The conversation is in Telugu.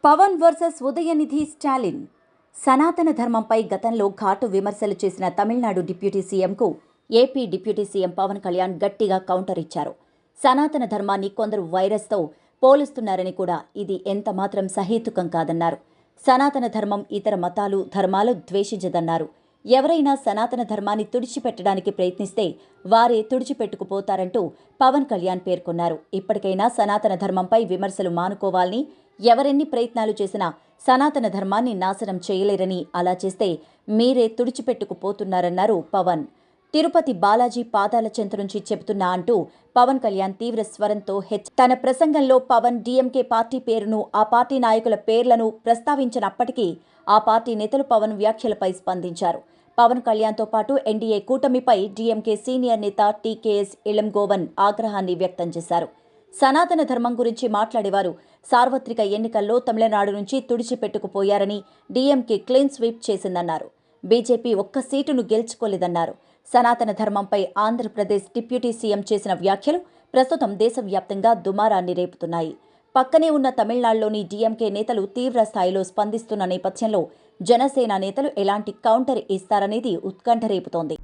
పవన్ వర్సెస్ ఉదయనిధి స్టాలిన్. సనాతన ధర్మంపై గతంలో ఘాటు విమర్శలు చేసిన తమిళనాడు డిప్యూటీ సీఎంకు AP deputy CM Pawan Kalyan గట్టిగా కౌంటర్ ఇచ్చారు. సనాతన ధర్మాన్ని కొందరు వైరస్తో పోలుస్తున్నారని కూడా ఇది ఎంతమాత్రం సహేతుకం కాదన్నారు. సనాతన ధర్మం ఇతర మతాలు, ధర్మాలు ద్వేషించదన్నారు. ఎవరైనా సనాతన ధర్మాన్ని తుడిచిపెట్టడానికి ప్రయత్నిస్తే వారే తుడిచిపెట్టుకుపోతారంటూ పవన్ కళ్యాణ్ పేర్కొన్నారు. ఇప్పటికైనా సనాతన ధర్మంపై విమర్శలు మానుకోవాలని, ఎవరెన్ని ప్రయత్నాలు చేసినా సనాతన ధర్మాన్ని నాశనం చేయలేరని, అలా చేస్తే మీరే తుడిచిపెట్టుకుపోతున్నారన్నారు పవన్. తిరుపతి బాలాజీ పాదాల చెంత నుంచి చెబుతున్నా అంటూ పవన్ కళ్యాణ్ తీవ్ర స్వరంతో తన ప్రసంగంలో పవన్ డీఎంకే పార్టీ పేరును, ఆ పార్టీ నాయకుల పేర్లను ప్రస్తావించినప్పటికీ ఆ పార్టీ నేతలు పవన్ వ్యాఖ్యలపై స్పందించారు. పవన్ కళ్యాణ్తో పాటు ఎన్డీఏ కూటమిపై డీఎంకే సీనియర్ నేత టీకేఎస్ ఇళంగోవన్ ఆగ్రహాన్ని వ్యక్తం చేశారు. సనాతన ధర్మం గురించి మాట్లాడేవారు సార్వత్రిక ఎన్నికల్లో తమిళనాడు నుంచి తుడిచిపెట్టుకుపోయారని, డీఎంకే క్లీన్ స్వీప్ చేసిందన్నారు. బీజేపీ ఒక్క సీటును గెలుచుకోలేదన్నారు. సనాతన ధర్మంపై ఆంధ్రప్రదేశ్ డిప్యూటీ సీఎం చేసిన వ్యాఖ్యలు ప్రస్తుతం దేశవ్యాప్తంగా దుమారాన్ని రేపుతున్నాయి. పక్కనే ఉన్న తమిళనాడులోని డీఎంకే నేతలు తీవ్ర స్థాయిలో స్పందిస్తున్న నేపథ్యంలో జనసేన నేతలు ఎలాంటి కౌంటర్ ఇస్తారనేది ఉత్కంఠ రేపుతోంది.